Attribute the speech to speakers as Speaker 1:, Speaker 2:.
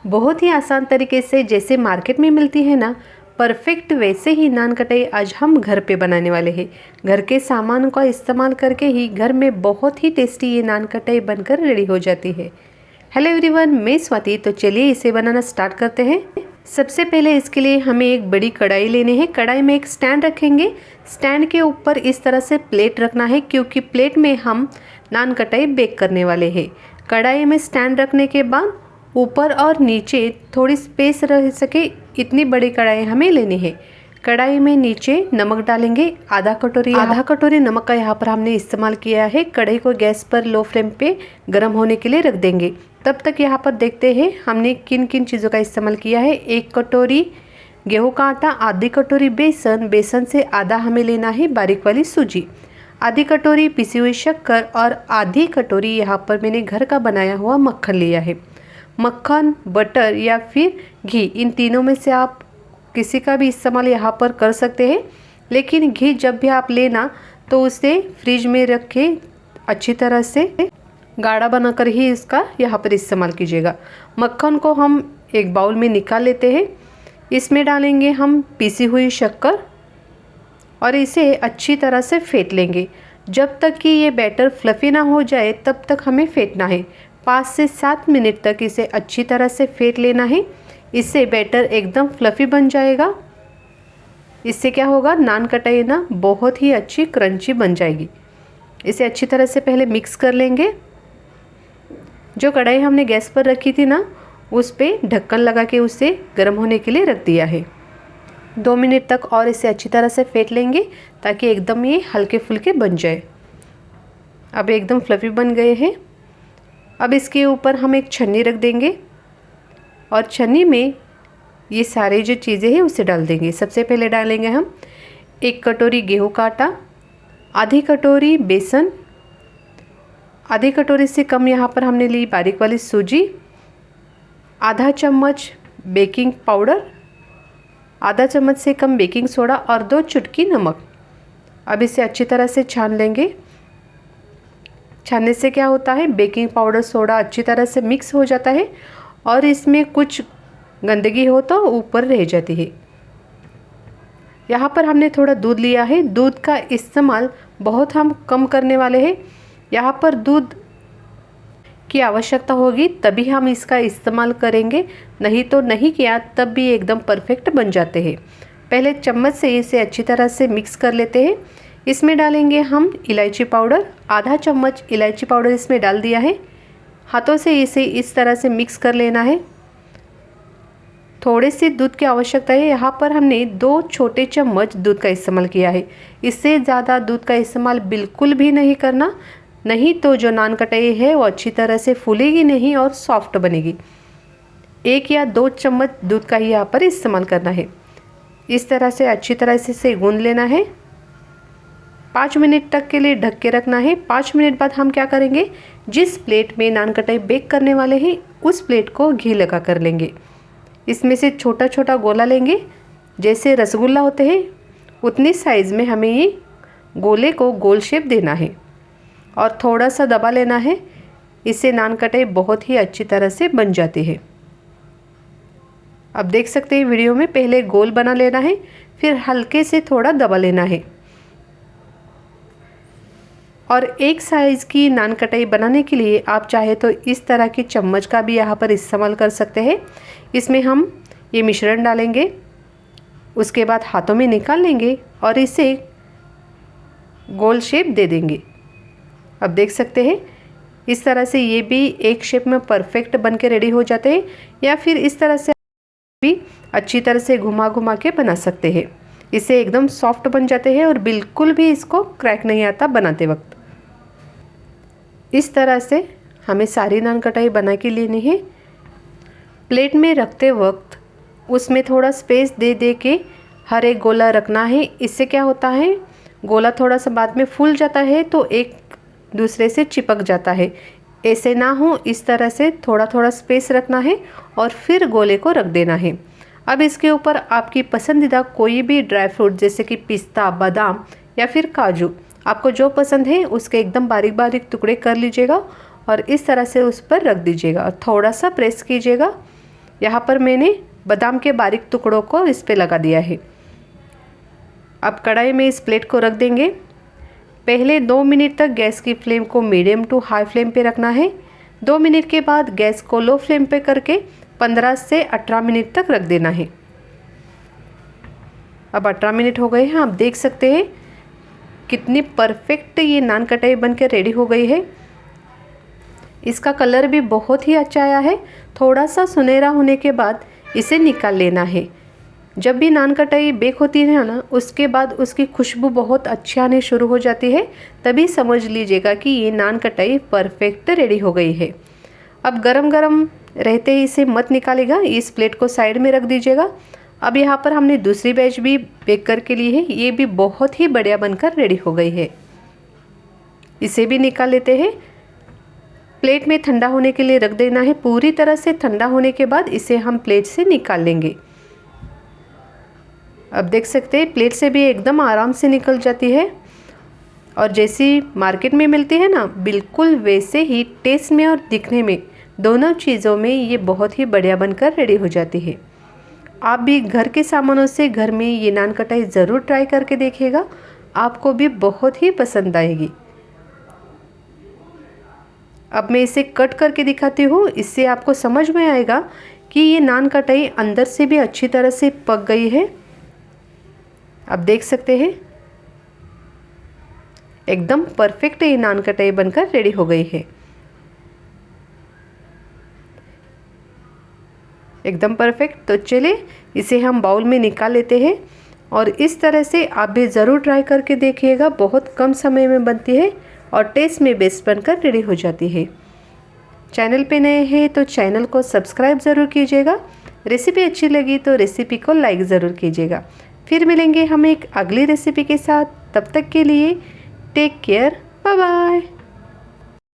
Speaker 1: बहुत ही आसान तरीके से जैसे मार्केट में मिलती है ना, परफेक्ट वैसे ही नान कटाई आज हम घर पे बनाने वाले हैं। घर के सामान का इस्तेमाल करके ही घर में बहुत ही टेस्टी ये नान कटाई बनकर रेडी हो जाती है। हेलो एवरीवन, मैं स्वाति। तो चलिए इसे बनाना स्टार्ट करते हैं। सबसे पहले इसके लिए हमें एक बड़ी कढ़ाई लेनी है। कढ़ाई में एक स्टैंड रखेंगे। स्टैंड के ऊपर इस तरह से प्लेट रखना है, क्योंकि प्लेट में हम नान कटाई बेक करने वाले हैं। कढ़ाई में स्टैंड रखने के बाद ऊपर और नीचे थोड़ी स्पेस रह सके इतनी बड़ी कढ़ाई हमें लेनी है। कढ़ाई में नीचे नमक डालेंगे। आधा कटोरी नमक का यहाँ पर हमने इस्तेमाल किया है। कढ़ाई को गैस पर लो फ्लेम पे गर्म होने के लिए रख देंगे। तब तक यहाँ पर देखते हैं हमने किन किन चीज़ों का इस्तेमाल किया है। 1 कटोरी गेहूं का आटा, आधी कटोरी बेसन, बेसन से आधा हमें लेना है बारीक वाली सूजी, आधी कटोरी पिसी हुई शक्कर और आधी कटोरी यहाँ पर मैंने घर का बनाया हुआ मक्खन लिया है। मक्खन, बटर या फिर घी, इन तीनों में से आप किसी का भी इस्तेमाल यहाँ पर कर सकते हैं। लेकिन घी जब भी आप लेना तो उसे फ्रिज में रख के अच्छी तरह से गाढ़ा बनाकर ही इसका यहाँ पर इस्तेमाल कीजिएगा। मक्खन को हम एक बाउल में निकाल लेते हैं। इसमें डालेंगे हम पीसी हुई शक्कर और इसे अच्छी तरह से फेंट लेंगे। जब तक कि ये बैटर फ्लफ़ी ना हो जाए तब तक हमें फेंटना है। 5 से 7 मिनट तक इसे अच्छी तरह से फेंट लेना है। इससे बैटर एकदम फ्लफ़ी बन जाएगा। इससे क्या होगा, नान कटाई ना बहुत ही अच्छी क्रंची बन जाएगी। इसे अच्छी तरह से पहले मिक्स कर लेंगे। जो कढ़ाई हमने गैस पर रखी थी ना, उस पे ढक्कन लगा के उसे गर्म होने के लिए रख दिया है। 2 मिनट तक और इसे अच्छी तरह से फेंट लेंगे ताकि एकदम ये हल्के फुल्के बन जाए। अब एकदम फ्लफ़ी बन गए हैं। अब इसके ऊपर हम एक छन्नी रख देंगे और छन्नी में ये सारे जो चीज़ें हैं उसे डाल देंगे। सबसे पहले डालेंगे हम 1 कटोरी गेहूं का आटा, आधी कटोरी बेसन, आधी कटोरी से कम यहाँ पर हमने ली बारीक वाली सूजी, आधा चम्मच बेकिंग पाउडर, आधा चम्मच से कम बेकिंग सोडा और 2 चुटकी नमक। अब इसे अच्छी तरह से छान लेंगे। छानने से क्या होता है, बेकिंग पाउडर, सोडा अच्छी तरह से मिक्स हो जाता है और इसमें कुछ गंदगी हो तो ऊपर रह जाती है। यहाँ पर हमने थोड़ा दूध लिया है। दूध का इस्तेमाल बहुत हम कम करने वाले हैं। यहाँ पर दूध की आवश्यकता होगी तभी हम इसका इस्तेमाल करेंगे, नहीं तो नहीं किया तब भी एकदम परफेक्ट बन जाते हैं। पहले चम्मच से इसे अच्छी तरह से मिक्स कर लेते हैं। इसमें डालेंगे हम इलायची पाउडर, आधा चम्मच इलायची पाउडर इसमें डाल दिया है। हाथों से इसे इस तरह से मिक्स कर लेना है। थोड़े से दूध की आवश्यकता है। यहाँ पर हमने 2 छोटे चम्मच दूध का इस्तेमाल किया है। इससे ज़्यादा दूध का इस्तेमाल बिल्कुल भी नहीं करना, नहीं तो जो नान कटाई है वो अच्छी तरह से फूलेगी नहीं और सॉफ्ट बनेगी। 1 या 2 चम्मच दूध का ही यहाँ पर इस्तेमाल करना है। इस तरह से अच्छी तरह से इसे गूंद लेना है। 5 मिनट तक के लिए ढक के रखना है। 5 मिनट बाद हम क्या करेंगे, जिस प्लेट में नान कटाई बेक करने वाले हैं उस प्लेट को घी लगा कर लेंगे। इसमें से छोटा छोटा गोला लेंगे, जैसे रसगुल्ला होते हैं उतनी साइज़ में हमें ये गोले को गोल शेप देना है और थोड़ा सा दबा लेना है। इससे नान कटाई बहुत ही अच्छी तरह से बन जाती है। अब देख सकते हैं वीडियो में, पहले गोल बना लेना है, फिर हल्के से थोड़ा दबा लेना है। और एक साइज़ की नान कटाई बनाने के लिए आप चाहे तो इस तरह की चम्मच का भी यहाँ पर इस्तेमाल कर सकते हैं। इसमें हम ये मिश्रण डालेंगे, उसके बाद हाथों में निकाल लेंगे और इसे गोल शेप दे देंगे। अब देख सकते हैं इस तरह से ये भी एक शेप में परफेक्ट बन के रेडी हो जाते हैं, या फिर इस तरह से भी अच्छी तरह से घुमा घुमा के बना सकते हैं। इससे एकदम सॉफ्ट बन जाते हैं और बिल्कुल भी इसको क्रैक नहीं आता बनाते वक्त। इस तरह से हमें सारी नान कटाई बना के लेनी है। प्लेट में रखते वक्त उसमें थोड़ा स्पेस दे दे के हर एक गोला रखना है। इससे क्या होता है, गोला थोड़ा सा बाद में फूल जाता है तो एक दूसरे से चिपक जाता है। ऐसे ना हो, इस तरह से थोड़ा थोड़ा स्पेस रखना है और फिर गोले को रख देना है। अब इसके ऊपर आपकी पसंदीदा कोई भी ड्राई फ्रूट, जैसे कि पिस्ता, बादाम या फिर काजू, आपको जो पसंद है उसके एकदम बारीक बारीक टुकड़े कर लीजिएगा और इस तरह से उस पर रख दीजिएगा और थोड़ा सा प्रेस कीजिएगा यहाँ पर मैंने बादाम के बारीक टुकड़ों को इस पे लगा दिया है। अब कढ़ाई में इस प्लेट को रख देंगे। पहले 2 मिनट तक गैस की फ्लेम को मीडियम टू हाई फ्लेम पे रखना है। 2 मिनट के बाद गैस को लो फ्लेम पे करके 15 से 18 मिनट तक रख देना है। अब 18 मिनट हो गए हैं। आप देख सकते हैं कितनी परफेक्ट ये नान कटाई बन के रेडी हो गई है। इसका कलर भी बहुत ही अच्छा आया है। थोड़ा सा सुनहरा होने के बाद इसे निकाल लेना है। जब भी नान कटाई बेक होती है ना, उसके बाद उसकी खुशबू बहुत अच्छी आने शुरू हो जाती है, तभी समझ लीजिएगा कि ये नान कटाई परफेक्ट रेडी हो गई है। अब गरम गरम रहते ही इसे मत निकालेगा, इस प्लेट को साइड में रख दीजिएगा। अब यहाँ पर हमने दूसरी बैच भी बेक करके ली है। ये भी बहुत ही बढ़िया बनकर रेडी हो गई है। इसे भी निकाल लेते हैं। प्लेट में ठंडा होने के लिए रख देना है। पूरी तरह से ठंडा होने के बाद इसे हम प्लेट से निकाल लेंगे। अब देख सकते हैं प्लेट से भी एकदम आराम से निकल जाती है और जैसी मार्केट में मिलती है ना, बिल्कुल वैसे ही टेस्ट में और दिखने में, दोनों चीज़ों में ये बहुत ही बढ़िया बनकर रेडी हो जाती है। आप भी घर के सामानों से घर में ये नान कटाई ज़रूर ट्राई करके देखिएगा, आपको भी बहुत ही पसंद आएगी। अब मैं इसे कट करके दिखाती हूँ, इससे आपको समझ में आएगा कि ये नान कटाई अंदर से भी अच्छी तरह से पक गई है। आप देख सकते हैं एकदम परफेक्ट ये नान कटाई बनकर रेडी हो गई है। एकदम परफेक्ट। तो चलिए इसे हम बाउल में निकाल लेते हैं और इस तरह से आप भी ज़रूर ट्राई करके देखिएगा। बहुत कम समय में बनती है और टेस्ट में बेस्ट बनकर रेडी हो जाती है। चैनल पे नए हैं तो चैनल को सब्सक्राइब ज़रूर कीजिएगा। रेसिपी अच्छी लगी तो रेसिपी को लाइक ज़रूर कीजिएगा। फिर मिलेंगे हम एक अगली रेसिपी के साथ। तब तक के लिए टेक केयर, बाय बाय।